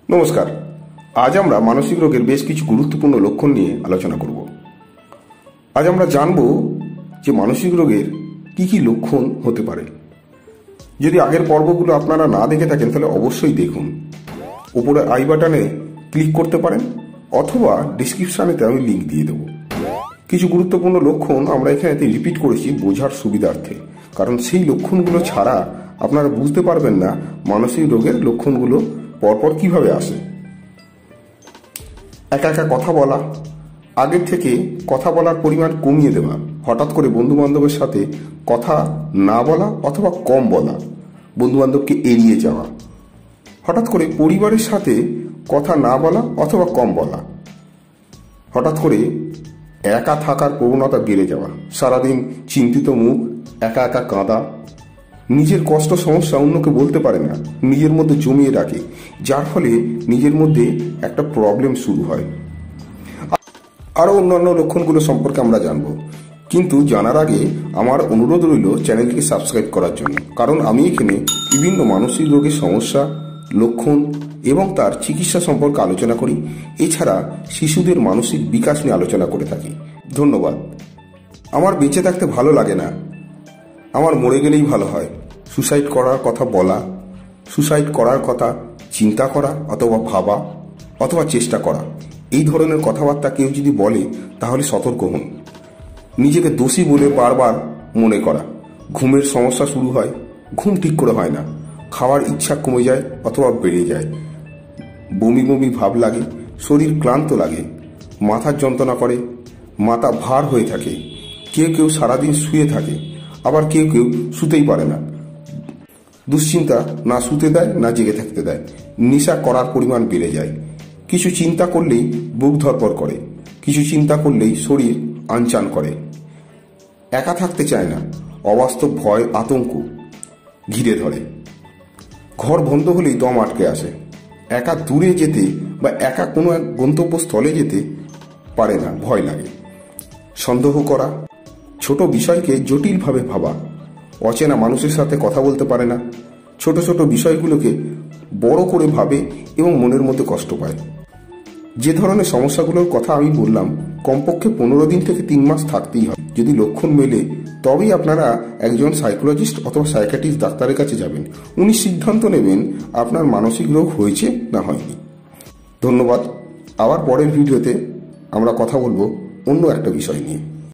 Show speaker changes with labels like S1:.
S1: নমস্কার। আজ আমরা মানসিক রোগের বেশ কিছু গুরুত্বপূর্ণ লক্ষণ নিয়ে আলোচনা করব। আজ আমরা জানব যে মানসিক রোগের কি কি লক্ষণ হতে পারে। যদি আগের পর্বগুলো আপনারা না দেখে থাকেন তাহলে অবশ্যই দেখুন। উপরে আই বাটনে ক্লিক করতে পারেন অথবা ডিসক্রিপশনেতে আমি লিঙ্ক দিয়ে দেব। কিছু গুরুত্বপূর্ণ লক্ষণ আমরা এখানেতে রিপিট করেছি বোঝার সুবিধার্থে, কারণ সেই লক্ষণগুলো ছাড়া আপনারা বুঝতে পারবেন না মানসিক রোগের লক্ষণগুলো পরপর কিভাবে আসে। একা একা কথা বলা, আগের থেকে কথা বলার পরিমাণ কমিয়ে দেওয়া, হঠাৎ করে বন্ধু বান্ধবের সাথে কথা না বলা অথবা কম বলা, বন্ধু বান্ধবকে এড়িয়ে যাওয়া, হঠাৎ করে পরিবারের সাথে কথা না বলা অথবা কম বলা, হঠাৎ করে একা থাকার প্রবণতা বেড়ে যাওয়া, সারাদিন চিন্তিত মুখ, একা একা কাঁদা, নিজের কষ্ট সমস্যা অন্যকে বলতে পারে না, নিজের মধ্যে জমিয়ে রাখে, যার ফলে নিজের মধ্যে একটা প্রবলেম শুরু হয়। আরও অন্যান্য লক্ষণগুলো সম্পর্কে আমরা জানব, কিন্তু জানার আগে আমার অনুরোধ রইল চ্যানেলটিকে সাবস্ক্রাইব করার জন্য, কারণ আমি এখানে বিভিন্ন মানসিক রোগের সমস্যা, লক্ষণ এবং তার চিকিৎসা সম্পর্কে আলোচনা করি। এছাড়া শিশুদের মানসিক বিকাশ নিয়ে আলোচনা করে থাকি। ধন্যবাদ। আমার বেঁচে থাকতে ভালো লাগে না, আমার মরে গেলেই ভালো হয়, সুসাইড করার কথা বলা, সুসাইড করার কথা চিন্তা করা অথবা ভাবা অথবা চেষ্টা করা, এই ধরনের কথাবার্তা কেউ যদি বলে তাহলে সতর্ক হন। নিজেকে দোষী বলে বারবার মনে করা, ঘুমের সমস্যা শুরু হয়, ঘুম ঠিক করে হয় না, খাওয়ার ইচ্ছা কমে যায় অথবা বেড়ে যায়, বমি বমি ভাব লাগে, শরীর ক্লান্ত লাগে, মাথার যন্ত্রণা করে, মাথা ভার হয়ে থাকে, কেউ কেউ সারাদিন শুয়ে থাকে, আবার কেউ কেউ শুতেই পারে না, দুশ্চিন্তা না শুতে দেয় না জেগে থাকতে দেয়, নেশা করার পরিমাণ বেড়ে যায়, কিছু চিন্তা করলেই বুক ধড়ফড় করে, কিছু চিন্তা করলেই শরীর আনচান করে, একা থাকতে চায় না, অবাস্তব ভয় আতঙ্ক ঘিরে ধরে, ঘর বন্ধ হলেই দম আটকে আসে, একা দূরে যেতে বা একা কোনো এক গন্তব্যস্থলে যেতে পারে না, ভয় লাগে, সন্দেহ করা, ছোট বিষয়কে জটিলভাবে ভাবা, অচেনা মানুষের সাথে কথা বলতে পারে না, ছোট ছোট বিষয়গুলোকে বড় করে ভাবে এবং মনের মধ্যে কষ্ট পায়। যে ধরনের সমস্যাগুলোর কথা আমি বললাম কমপক্ষে 15 দিন থেকে 3 মাস থাকতেই হয়। যদি লক্ষণ মেলে তবেই আপনারা একজন সাইকোলজিস্ট অথবা সাইকিয়াট্রিস্ট ডাক্তারের কাছে যাবেন। উনি সিদ্ধান্ত নেবেন আপনার মানসিক রোগ হয়েছে না হয়নি। ধন্যবাদ। আবার পরের ভিডিওতে আমরা কথা বলবো অন্য একটা বিষয় নিয়ে।